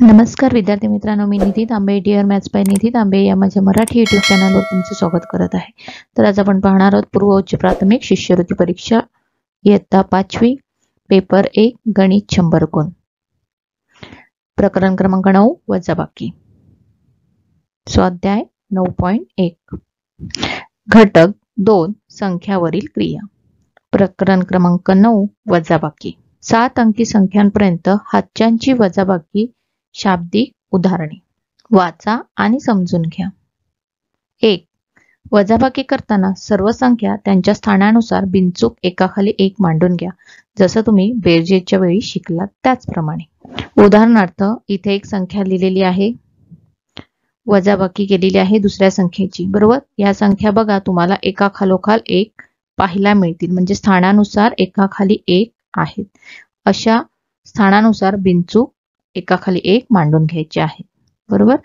नमस्कार विद्यार्थी मित्रांनो, मी निधी तांबे, डिअर मॅथ्स बाय निधी तांबे या माझ्या मराठी यूट्यूब चॅनलवर तुमचे स्वागत करत आहे। तर आज आपण पाहणार आहोत पूर्व उच्च प्राथमिक शिष्यवृत्ती परीक्षा इयत्ता 5वी पेपर 1 गणित 100 गुण, प्रकरण क्रमांक 9 वजाबाकी, स्वाध्याय 9.1 घटक 2 संख्यावरील क्रिया। प्रकरण क्रमांक 9 वजाबाकी। 7 अंकी संख्यांपर्यंत हातच्यांची वजाबाकी शाब्दिक उदाहरणे वाचा आणि समजून घ्या। 1. वजाबाकी करताना सर्व संख्या त्यांच्या स्थानानुसार बिनचूक एकाखाली एक मांडून घ्या, जसं तुम्ही बेरजेच्या वेळी शिकलात त्याचप्रमाणे। उदाहरणार्थ इथे एक संख्या लिहिलेली आहे, वजाबाकी केलेली आहे दुसऱ्या संख्येची, बरोबर। या संख्या बघा तुम्हाला एकाखालोखाल एक पाहायला मिळतील, म्हणजे स्थानानुसार एकाखाली एक आहेत। अशा स्थानानुसार बिनचूक एकाखाली एक मांडून घ्यायचे आहे, बरोबर।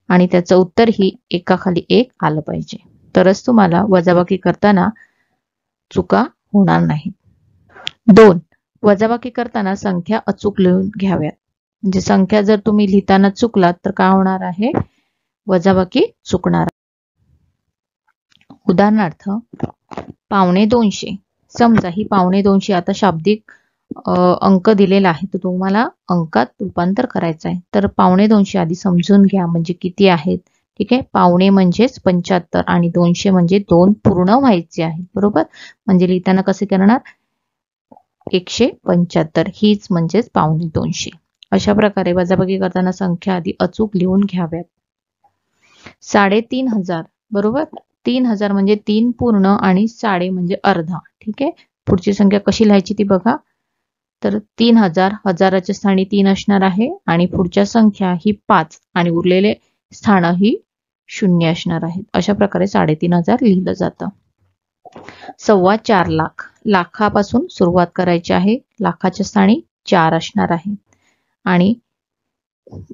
आणि त्याचं उत्तर ही एकाखाली एक आलं पाहिजे, तरच तुम्हाला वजाबाकी करताना चुका होणार नाहीत। 2. वजाबाकी करताना संख्या अचूक लिहून घ्याव्यात, म्हणजे संख्या जर तुम्ही लिहिताना चुकलात तर काय होणार आहे, वजाबाकी चुकणार। उदाहरणार्थ 250, समजा ही 250 आता शाब्दिक अंक दिलेला आहे, तर तुम्हाला अंकात रूपांतर करायचं आहे। तर 250 आधी समजून घ्या म्हणजे किती आहेत, ठीक आहे। पावणे म्हणजेच 75 आणि 200 म्हणजे 2 पूर्ण व्हायचे आहेत, बरोबर। म्हणजे लिहिताना कसे करणार, 175 हीच म्हणजेच 250। अशा प्रकारे वजाबाकी करताना संख्या आधी अचूक लिहून घ्याव्यात। 3500, बरोबर। 3000 म्हणजे 3 पूर्ण आणि 1.5 म्हणजे अर्धा, ठीक आहे। पुढची संख्या कशी लिहायची ती बघा। तर 3000 हजाराच्या स्थानी 3 असणार आहे आणि पुढच्या संख्या ही 5 आणि उरलेले स्थान ही 0 असणार आहेत। अशा प्रकारे 3500 लिहिलं जातं। 4.25 लाख, लाखापासून सुरुवात करायची आहे, लाखाच्या स्थानी 4 असणार आहे आणि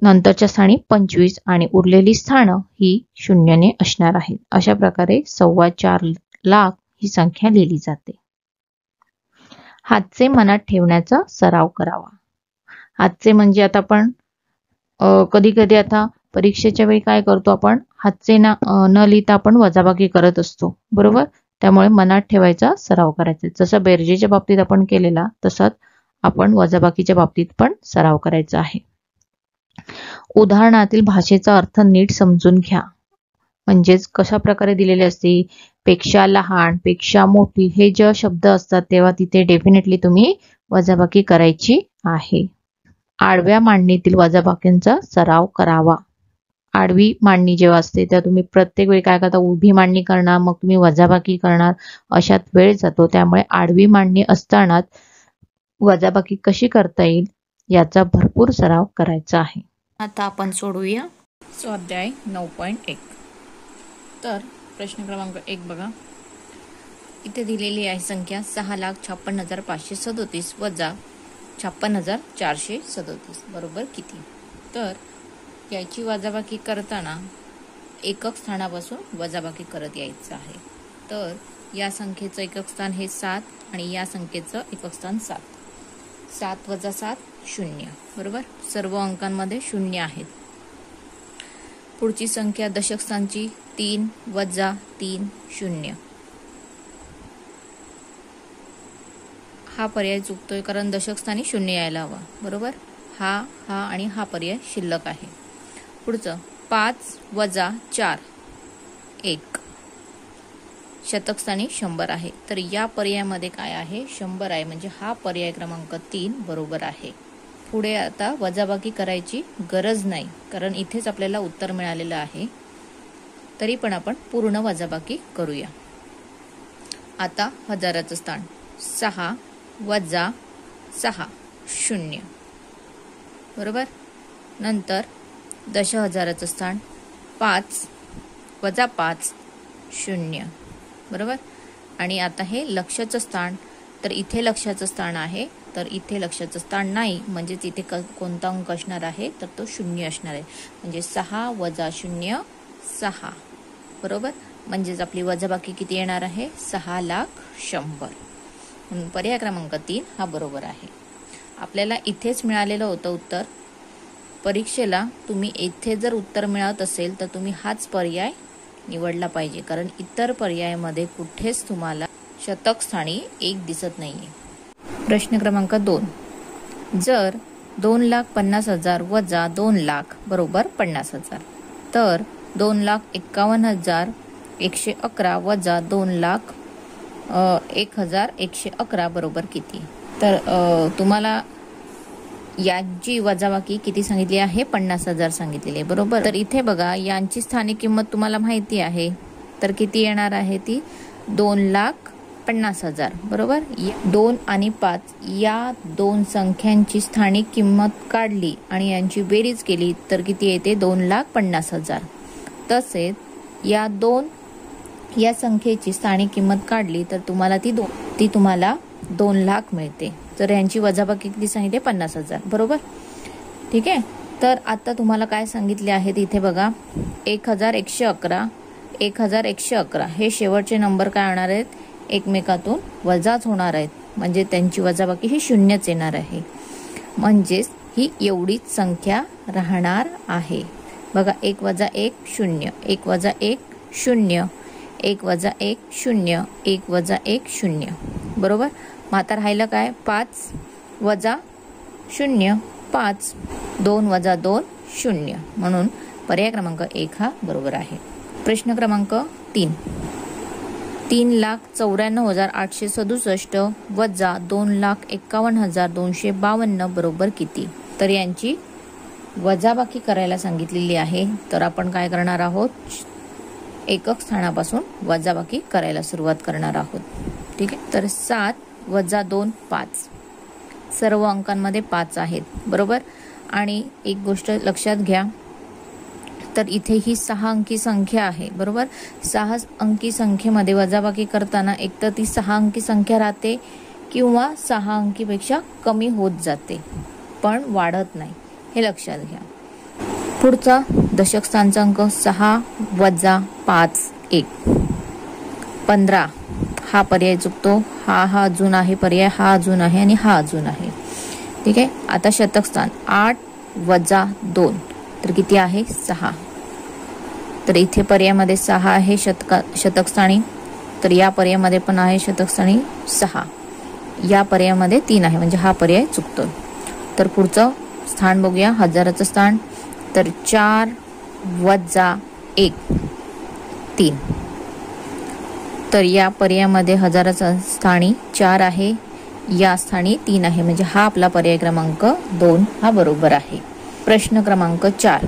नंतरच्या स्थानी 25 आणि उरलेली स्थान ही 0 ने असणार आहेत। अशा प्रकारे 4.25 लाख ही संख्या लिहिली जाते। हातचे मनात ठेवण्याचा सराव करावा। हातचे म्हणजे आता आपण कधी कधी आता परीक्षेच्या वेळी काय करतो, आपण हातचे न लिहिता आपण वजाबाकी करत असतो, बरोबर। त्यामुळे मनात ठेवायचा सराव करायचा, जसं बेरजेच्या बाबतीत आपण केलेला तसंच आपण वजाबाकीच्या बाबतीत पण सराव करायचा आहे। उदाहरणातील भाषेचा अर्थ नीट समजून घ्या, म्हणजेच कशा प्रकारे दिलेले असते, पेक्षा लहान, पेक्षा मोठी हे जे शब्द असतात तेव्हा तिथे डेफिनेटली तुम्ही वजाबाकी करायची आहे। आडव्या मांडणीतील वजाबाकींचा सराव करावा। आडवी मांडणी जेव्हा असते तेव्हा तुम्ही प्रत्येक वेळी काय करता, उभी मांडणी करणार, मग तुम्ही वजाबाकी करणार, अशात वेळ जातो। त्यामुळे आडवी मांडणी असतानाच वजाबाकी कशी करता येईल याचा भरपूर सराव करायचा आहे। आता आपण सोडवूया स्वाध्याय 9.1। तर प्रश्न क्रमांक 1 बघा, इथे दिलेली आहे संख्या 6,56,537 वजा 56,437 बरोबर किती। तर याची वजाबाकी करताना एकक स्थानापासून वजाबाकी करत यायचं आहे। तर या संख्येचं एकक स्थान हे 7 आणि या संख्येचं एकक स्थान 7, 7 वजा 7 0, बरोबर। सर्व अंकांमध्ये 0 आहेत। पुढची संख्या दशक स्थानची 3 वजा 3 0, हा पर्याय चुकतोय कारण दशक स्थानी 0 यायला हवा, बरोबर। हा आणि हा पर्याय शिल्लक आहे। पुढचं 5 वजा 4 1, शतक स्थानी 100 आहे। तर या पर्यायामध्ये काय आहे, 100 आहे, म्हणजे हा पर्याय क्रमांक 3 बरोबर आहे। पुढे आता वजाबाकी करायची गरज नाही कारण इथेच आपल्याला उत्तर मिळालेलं आहे, तरी पण आपण पूर्ण वजाबाकी करूया। आता हजाराचं स्थान 6 वजा 6 0, बरोबर। नंतर दशहजाराचं स्थान 5 वजा 5 0, बरोबर। आणि आता हे लक्षाचं स्थान, तर इथे लक्षाचं स्थान आहे, तर इथे लक्षाचं स्थान नाही, म्हणजेच इथे कोणता अंक असणार आहे, तर तो 0 असणार आहे, म्हणजे 6 वजा 0 6, बरोबर। म्हणजेच आपली वजाबाकी किती येणार आहे, 6,100। म्हणून पर्याय क्रमांक 3 हा बरोबर आहे। आपल्याला इथेच मिळालेलं होतं उत्तर परीक्षेला तुम्ही इथे जर उत्तर मिळत असेल तर तुम्ही हाच पर्याय निवडला पाहिजे, कारण इतर पर्यायामध्ये कुठेच तुम्हाला शतक स्थानी 1 दिसत नाहीये. प्रश्न क्रमांक 2. जर 2,50,000 वजा 2,00,000 बरोबर 50,000, तर 2,51,111 वजा 2,01,111 बरोबर किती? तर तुम्हाला यांची वजाबाकी किती सांगितली आहे? 50,000 सांगितलेली आहे, बरोबर. तर इथे बघा, यांची स्थानिक किंमत तुम्हाला माहिती आहे, तर किती येणार आहे ती? 2,50,000 बरोबर. 2 आणि 5 या दोन संख्यांची स्थानिक किंमत काढली आणि यांची बेरीज केली तर किती येते? 2,50,000. तसेच या संख्येची स्थानिक किंमत काढली तर तुम्हाला ती तुम्हाला 2,00,000 मिळते. तर यांची वजाबाकी किती सांगितली? 50,000 बरोबर. ठीक आहे. तर आता तुम्हाला काय सांगितले आहे इथे बघा, 1,111 हे शेवटचे नंबर काय होणार आहेत? एकमेकातून वजाच होणार आहेत, म्हणजे त्यांची वजाबाकी ही शून्यच येणार आहे. म्हणजेच ही एवढीच संख्या राहणार आहे. बघा, 1 वजा 1 0, 1 वजा 1 0, 1 वजा 1 0, 1 वजा 1 0 बरोबर. मग आता राहिलं काय? 5 वजा 0 5, 2 वजा 2 0, म्हणून पर्याय क्रमांक 1 हा बरोबर आहे. प्रश्न क्रमांक 3. 3,94,867 वजा 2,51,252 बरोबर किती? तर यांची वजाबाकी करायला सांगितलेली आहे. तर आपण काय करणार आहोत? एकक स्थानापासून वजाबाकी करायला सुरुवात करणार आहोत. ठीक आहे. तर 7 वजा 2 5, सर्व अंकांमध्ये 5 आहेत बरोबर. आणि एक गोष्ट लक्षात घ्या, तर इथे ही 6 अंकी संख्या आहे बरोबर. 6 अंकी संख्येमध्ये वजाबाकी करताना एक तर ती 6 अंकी संख्या राहते किंवा 6 अंकीपेक्षा कमी होत जाते, पण वाढत नाही, हे लक्षात घ्या. पुढचा दशक स्थानचा अंक 6 वजा 5 1 15, हा पर्याय चुकतो. हा अजून आहे पर्याय, हा अजून आहे आणि हा अजून आहे. ठीक आहे. आता शतक स्थान 8 वजा 2, तर किती आहे? 6. तर इथे पर्यायामध्ये 6 आहे शतक स्थानी, तर या पर्यायामध्ये पण आहे शतक स्थानी 6, या पर्यायामध्ये 3 आहे, म्हणजे हा पर्याय चुकतो. तर पुढचं स्थान बघूया, हजाराचं स्थान. तर 4 वजा 1 3, तर या पर्यायामध्ये हजाराचा स्थानी 4 आहे, या स्थानी 3 आहे, म्हणजे हा आपला पर्याय क्रमांक 2 हा बरोबर आहे. प्रश्न क्रमांक 4.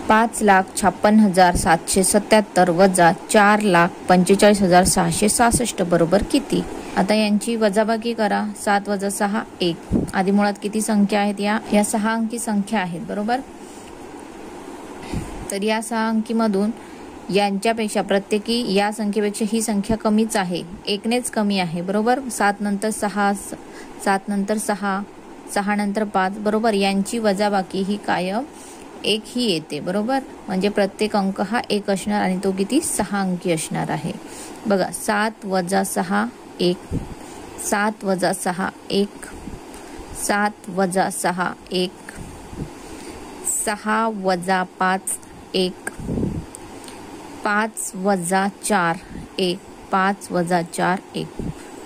5,56,777 वजा 4,45,666 बरोबर किती? आता यांची वजाबाकी करा. 7 वजा 6 1, आधी मुळात किती संख्या आहेत? या 6 अंकी संख्या आहेत बरोबर. तर या 6 अंकीमधून यांच्यापेक्षा प्रत्येकी या संख्येपेक्षा ही संख्या कमीच आहे, 1नेच कमी आहे बरोबर. 7 नंतर 6, 7 नंतर 6, 6 नंतर 5 बरोबर. यांची वजाबाकी ही कायम 1 ही येते बरोबर. म्हणजे प्रत्येक अंक हा 1 असणार आणि तो किती? 6 अंकी असणार आहे. बघा, 7 वजा 6 1, 7 वजा 6 1, 7 वजा 6 1, 6 वजा 5 1, 5 वजा 4 1, 5 वजा 4 1.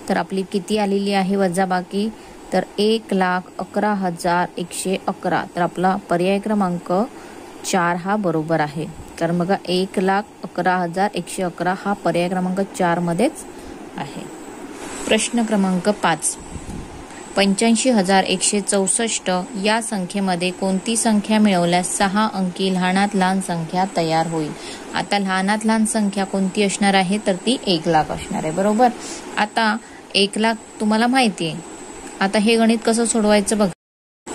तर आपली किती आलेली आहे वजाबाकी? तर 1,11,111. तर आपला पर्याय क्रमांक 4 हा बरोबर आहे. तर मग 1,11,111 हा पर्याय क्रमांक 4 मध्येच आहे. प्रश्न क्रमांक 5. 85,164 या संख्येमध्ये कोणती संख्या मिळवल्यास 6 अंकी लहानात लहान संख्या तयार होईल? आता लहानात लहान संख्या कोणती असणार आहे? तर ती 1,00,000 असणार आहे बरोबर. आता 1,00,000 तुम्हाला माहिती आहे. आता हे गणित कसं सोडवायचं बघा.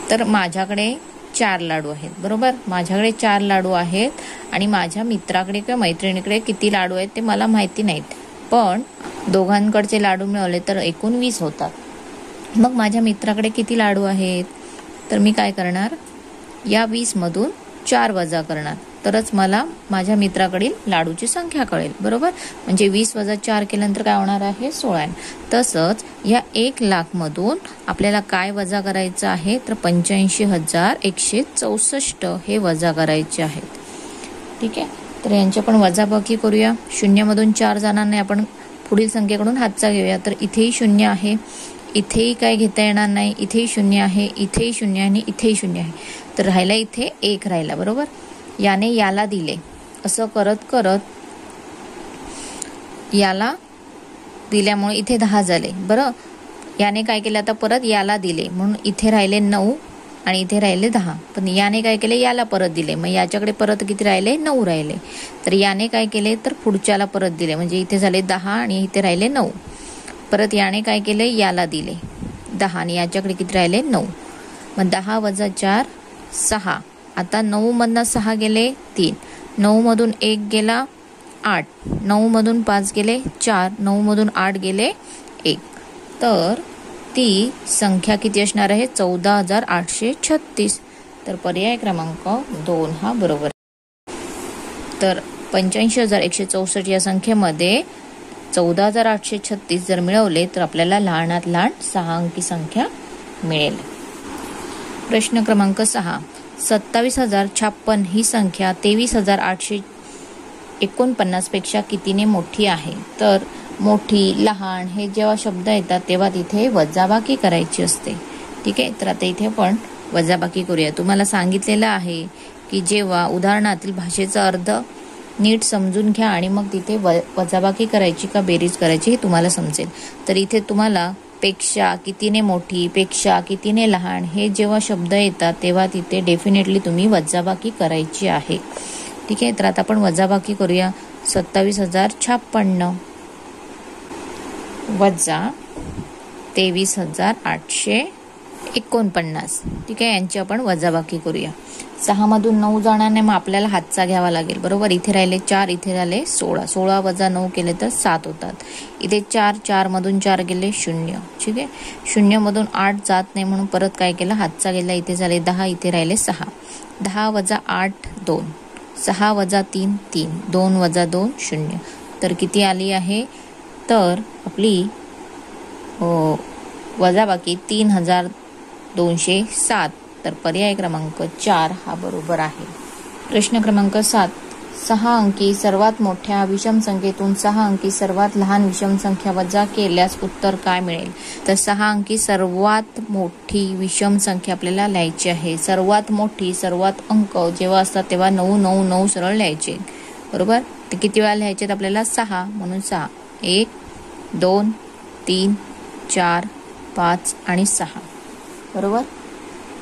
तर माझ्याकडे 4 लाडू आहेत बरोबर. माझ्याकडे 4 लाडू आहेत आणि माझ्या मित्राकडे किंवा मैत्रिणीकडे किती लाडू आहेत ते मला माहिती नाहीत, पण दोघांकडचे लाडू मिळवले तर एकूण 20 होतात. मग माझ्या मित्राकडे किती लाडू आहेत? तर मी काय करणार? या 20 मधून 4 वजा करणार. तरच मला माझ्या मित्राकडील लाडूची संख्या कळेल, बरोबर. म्हणजे 20 वजा 4 केल्यानंतर काय होणार आहे, 16. तसंच या 1,00,000 मधून आपल्याला काय वजा करायचं आहे, तर 85,164 हे वजा करायचे आहेत. ठीक आहे, तर यांची आपण वजाबाकी करूया. 0 मधून 4 जाणार नाही, आपण पुढील संख्येकडून हातचा घेऊया. तर इथेही 0 आहे, इथेही काय घेता येणार नाही, इथेही 0 आहे, इथेही 0 आणि इथेही 0 आहे. तर राहिला इथे 1 राहिला, बरोबर. याने याला दिले, असं करत करत याला दिल्यामुळे इथे 10 झाले, बरं. याने काय केलं, आता परत याला दिले म्हणून इथे राहिले 9 आणि इथे राहिले 10. पण याने काय केले, याला परत दिले, मग याच्याकडे परत किती राहिले, 9 राहिले. तर याने काय केले, तर पुढच्याला परत दिले, म्हणजे इथे झाले 10 आणि इथे राहिले 9. परत याने काय केले, याला दिले 10 आणि याच्याकडे किती राहिले, 9. मग 10 वजा 4 6. आता 9 मधनं 6 गेले 3, 9 मधून 1 गेला 8, 9 मधून 5 गेले 4, 9 मधून 8 गेले 1. तर ती संख्या किती असणार आहे, 14,836. तर पर्याय क्रमांक 2 हा बरोबर. तर 85,164 या संख्येमध्ये 14,836 जर मिळवले तर आपल्याला लहानात लहान 6 अंकी संख्या मिळेल. प्रश्न क्रमांक 6. 27,056 ही संख्या 23,849 पेक्षा कितीने मोठी आहे. तर मोठी, लहान हे जेव्हा शब्द येतात तेव्हा तिथे वजाबाकी करायची असते. ठीक आहे, तर आता इथे आपण वजाबाकी करूया. तुम्हाला सांगितलेलं आहे की जेव्हा उदाहरणातील भाषेचा अर्थ नीट समजून घ्या आणि मग तिथे वजाबाकी करायची का बेरीज करायची हे तुम्हाला समजेल. तर इथे तुम्हाला पेक्षा कितीने मोठी, पेक्षा कितीने लहान हे जेव्हा शब्द येतात तेव्हा तिथे डेफिनेटली तुम्ही वजाबाकी करायची आहे. ठीक आहे, तर आता आपण वजाबाकी करूया. 27,056 वजा 23,849. ठीक आहे, यांची आपण वजाबाकी करूया. 6 मधून 9 जाणार नाही, मग आपल्याला हातचा घ्यावा लागेल, बरोबर. इथे राहिले 4, इथे राहिले 16. 16 वजा 9 केले तर 7 होतात. इथे 4, 4 मधून 4 गेले 0. ठीक आहे, 0 मधून 8 जात नाही म्हणून परत काय केलं, हातचा गेला. इथे झाले 10, इथे राहिले 6. 10 वजा 8 2, 6 वजा 3 3, 2 वजा 2 0. तर किती आली आहे, तर आपली वजाबाकी 3,207. तर पर्याय क्रमांक 4 हा बरोबर आहे. प्रश्न क्रमांक 7. 6 अंकी सर्वात मोठ्या विषम संख्येतून 6 अंकी सर्वात लहान विषम संख्या वजा केल्यास उत्तर काय मिळेल. तर 6 अंकी सर्वात मोठी विषम संख्या आपल्याला लिहायची आहे. सर्वात मोठी, सर्वात अंक जेव्हा असतात तेव्हा 9 9 9 सरळ लिहायचे, बरोबर. ते किती वेळा लिहायचे आपल्याला, 6, म्हणून 6 1 2 3 4 5 आणि 6, बरोबर.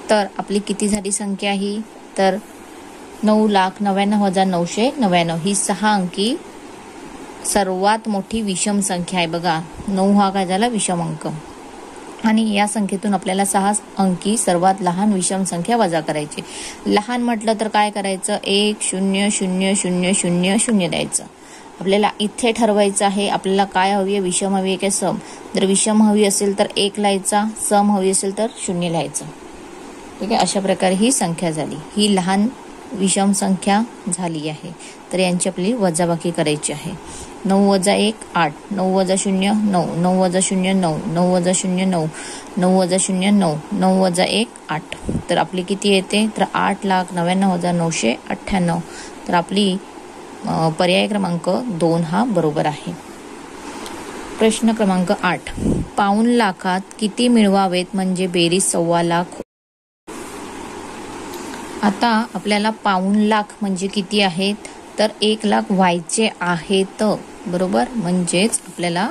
तर आपली किती झाली संख्या ही, तर 9,99,999 ही 6 अंकी सर्वात मोठी विषम संख्या आहे. बघा, 9 हा काय झाला, विषम अंक, आणि या संख्येतून आपल्याला 6 अंकी सर्वात लहान विषम संख्या वजा करायची. लहान म्हटलं तर काय करायचं, 1 0 0 0 0 0 द्यायचं. आपल्याला इथे ठरवायचं आहे आपल्याला काय हवी आहे, विषम हवी आहे की सम. जर विषम हवी असेल तर 1 लिहायचा, सम हवी असेल तर 0 लिहायचं. ठीक आहे, अशा प्रकारे ही संख्या झाली, ही लहान विषम संख्या झाली आहे. तर यांची आपली वजाबाकी करायची आहे. 9 वजा 1 8, 9 वजा 0 9, 9 वजा 0 9, 9 वजा 0 9, 9 वजा 0 9, 9 वजा 1 8. तर आपली किती येते, तर 8,99,998. तर आपली पर्याय क्रमांक 2 हा बरोबर आहे. प्रश्न क्रमांक 8. पाऊण लाखात किती मिळवावेत म्हणजे बेरीज 1,15,000. आता आपल्याला पाऊण लाख म्हणजे किती आहेत, तर 1,00,000 व्हायचे आहेत, बरोबर. म्हणजेच आपल्याला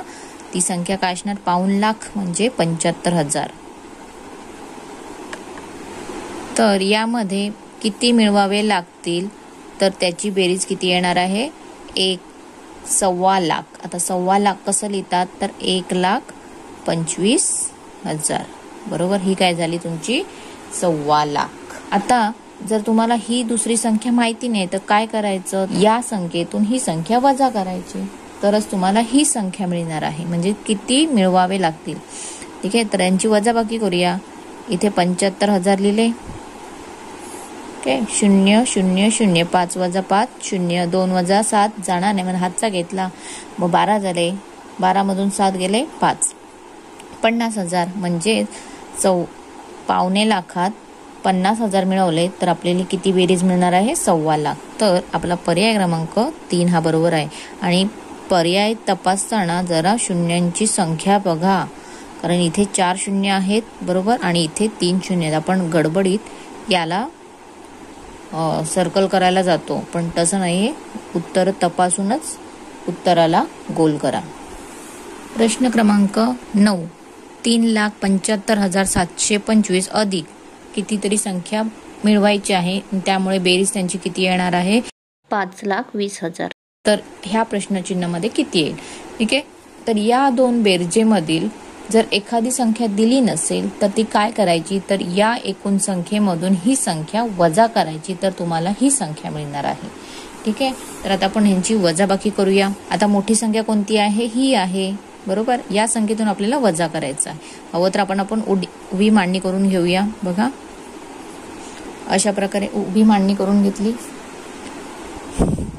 ती संख्या काय असणार, पाऊण लाख म्हणजे 75,000. तर यामध्ये किती मिळवावे लागतील, तर त्याची बेरीज किती येणार आहे, 1,15,000. आता 1,15,000 कसं लिहितात, तर 1,25,000, बरोबर. ही काय झाली तुमची 1,15,000. आता जर तुम्हाला ही दुसरी संख्या माहिती नाही तर काय करायचं, या संख्येतून ही संख्या वजा करायची, तरच तुम्हाला ही संख्या मिळणार आहे. म्हणजे किती मिळवावे लागतील. ठीक आहे, तर यांची वजाबाकी करूया. इथे 75,000 लिहिले, ओके 0 0 0 5 वजा 5 0 2 वजा 7 जाणार नाही, म्हणून हातचा घेतला, मग 12 झाले, 12 मधून 7 गेले 5, 50,000 म्हणजे पावणे लाखात 50,000 मिळवले तर आपल्याला किती बेरीज मिळणार आहे? 1.25 लाख. तर आपला पर्याय क्रमांक 3 हा बरोबर आहे. आणि पर्याय तपासताना जरा शून्यांची संख्या बघा, कारण इथे 4 शून्य आहेत बरोबर आणि इथे 3 शून्य आहेत. आपण गडबडीत याला सर्कल करायला जातो, पण तसं नाही, उत्तर तपासूनच उत्तराला गोल करा. प्रश्न क्रमांक 9, 3,75,725 अधिक कितीतरी संख्या मिळवायची आहे, त्यामुळे बेरीज त्यांची किती येणार आहे? 5,20,000. तर ह्या प्रश्नचिन्हामध्ये किती येईल? ठीक आहे. तर या दोन बेरजेमधील जर एखादी संख्या दिली नसेल तर ती काय करायची? तर या एकूण संख्येमधून ही संख्या वजा करायची, तर तुम्हाला ही संख्या मिळणार आहे. ठीक आहे. तर आता आपण ह्यांची वजाबाकी करूया. आता मोठी संख्या कोणती आहे? ही आहे बरोबर. या संख्येतून आपल्याला वजा करायचं आहे. हवं तर आपण उभी मांडणी करून घेऊया. बघा अशा प्रकारे उभी मांडणी करून घेतली.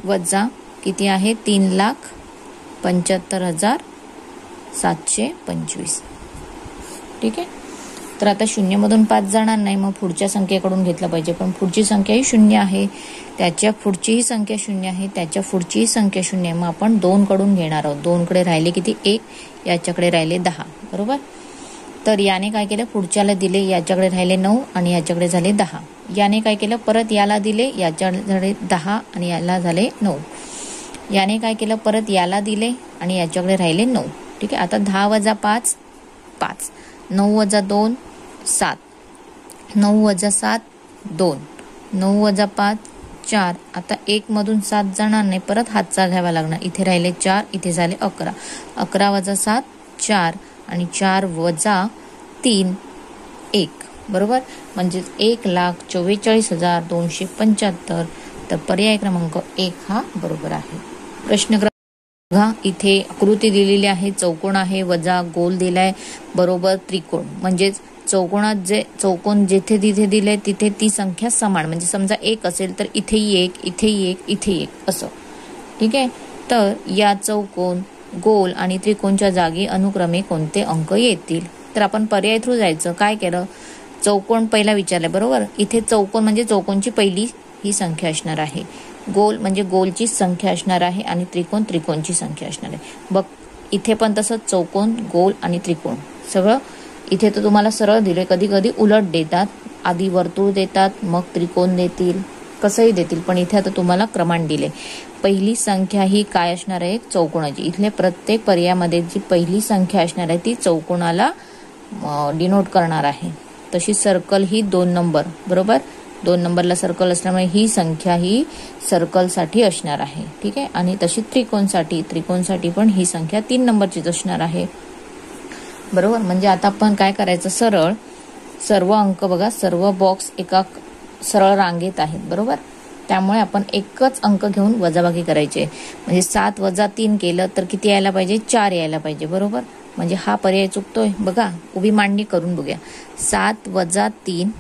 वजा किती आहे? 3,75,725. ठीक आहे. तर आता 0 मधून 5 जाणार नाही, मग पुढच्या संख्येकडून घेतलं पाहिजे, पण पुढची संख्या ही 0 आहे, त्याच्या पुढचीही संख्या 0 आहे, त्याच्या पुढचीही संख्या 0 आहे. मग आपण 2 कडून घेणार आहोत. 2 कडे राहिले किती? 1, याच्याकडे राहिले 10 बरोबर. तर याने काय केलं? पुढच्याला दिले, याच्याकडे राहिले 9 आणि याच्याकडे झाले 10. याने काय केलं? परत याला दिले, याच्याकडे 10 आणि याला झाले 9. याने काय केलं? परत याला दिले आणि याच्याकडे राहिले 9. ठीक आहे. आता 10 वजा 5 5, 9 वजा 2 7, 9 वजा 7 2, 9 वजा 5 4. आता 1 मधून 7 जाणार नाही, परत हातचा घ्यावा लागणार. इथे राहिले 4, इथे झाले 11. 11 वजा 7 4 आणि 4 वजा 3 1 बरोबर. म्हणजे 1,44,275. तर पर्याय क्रमांक 1 हा बरोबर आहे. प्रश्न बघा, इथे आकृती दिलेली आहे, चौकोन आहे, वजा गोल दिलाय बरोबर त्रिकोण. म्हणजेच चौकोनात चौकोन जिथे तिथे दिले तिथे ती संख्या समान, म्हणजे समजा 1 असेल तर इथेही 1, इथेही 1, इथे 1 असं. ठीक आहे. तर या चौकोन, गोल आणि त्रिकोणच्या जागी अनुक्रमे कोणते अंक येतील? तर आपण पर्याय थ्रू जायचं. काय केलं? चौकोन पहिला विचारलाय बरोबर. इथे चौकोन म्हणजे चौकोनची पहिली ही संख्या असणार आहे, गोल म्हणजे गोलची संख्या असणार आहे आणि त्रिकोण त्रिकोणची संख्या असणार आहे. बघ इथे पण तसंच चौकोन, गोल आणि त्रिकोण सगळं. इथे तर तुम्हाला सरळ दिले, कधी कधी उलट देतात, आधी वर्तुळ देतात मग त्रिकोण देतील, कसंही देतील, पण इथे आता तुम्हाला क्रमांक दिले. पहिली संख्या ही काय असणार आहे? चौकोनाची. इथले प्रत्येक पर्यायामध्ये जी पहिली संख्या असणार आहे ती चौकोनाला डिनोट करणार आहे. तशी सर्कल ही 2 नंबर बरोबर. 2 नंबरला सर्कल असल्यामुळे ही संख्या ही सर्कलसाठी असणार आहे. ठीक आहे. आणि तशी त्रिकोणसाठी पण ही संख्या 3 नंबरचीच असणार आहे बरोबर. म्हणजे आता आपण काय करायचं? सरळ सर्व अंक बघा, सर्व बॉक्स एका सरळ रांगेत आहेत बरोबर. त्यामुळे आपण एकच अंक घेऊन वजाबाकी करायचे. म्हणजे 7 वजा 3 केलं तर किती यायला पाहिजे? 4 यायला पाहिजे बरोबर. म्हणजे हा पर्याय चुकतोय. बघा उभी मांडणी करून बघूया. 7 वजा 3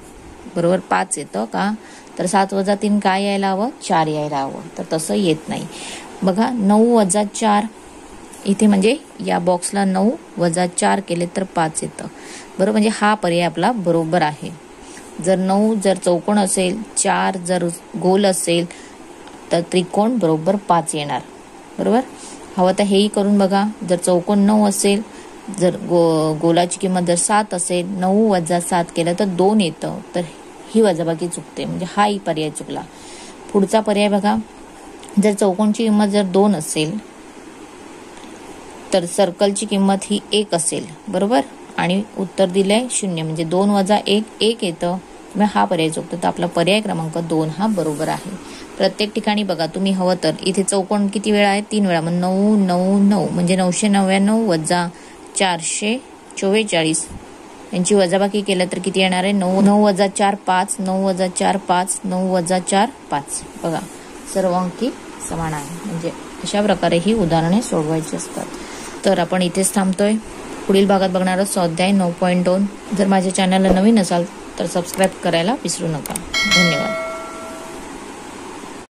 बरोबर 5 येतं का? तर 7 वजा 3 काय यायला हवं? 4 यायला हवं. तर तसं येत नाही. बघा 9 वजा 4 इथे म्हणजे या बॉक्सला 9 वजा 4 केले तर 5 येतं बरोबर. म्हणजे हा पर्याय आपला बरोबर आहे. जर 9 जर चौकोन असेल, 4 जर गोल असेल तर त्रिकोण बरोबर 5 येणार बरोबर. हवं तर हेही करून बघा. जर चौकोन 9 असेल, जर गोलाची किंमत जर 7 असेल, 9 वजा 7 केलं तर 2 येतं, तर ही वजाबाकी चुकते, म्हणजे हाही पर्याय चुकला. पुढचा पर्याय बघा. जर चौकोनची किंमत जर 2 असेल तर सर्कलची किंमत ही 1 असेल बरोबर. आणि उत्तर दिलंय 0, म्हणजे 2 वजा 1 1 येतं. मग हा पर्याय चुकतो. तर आपला पर्याय क्रमांक 2 हा बरोबर आहे. प्रत्येक ठिकाणी बघा तुम्ही हवं तर. इथे चौकोन किती वेळा आहे? 3 वेळा. मग 9 9 9 म्हणजे 999 वजा 444 यांची वजाबाकी केलं तर किती येणार आहे? 9 वजा 4 5, 9 वजा 4 5, 9 वजा 4 5. बघा सर्व अंकी समान आहे. म्हणजे अशा प्रकारे ही उदाहरणे सोडवायची असतात. तर आपण इथेच थांबतोय. पुढील भागात बघणार आहोत स्वाध्याय 9.2. जर माझ्या चॅनलला नवीन असाल तर सबस्क्राईब करायला विसरू नका. धन्यवाद.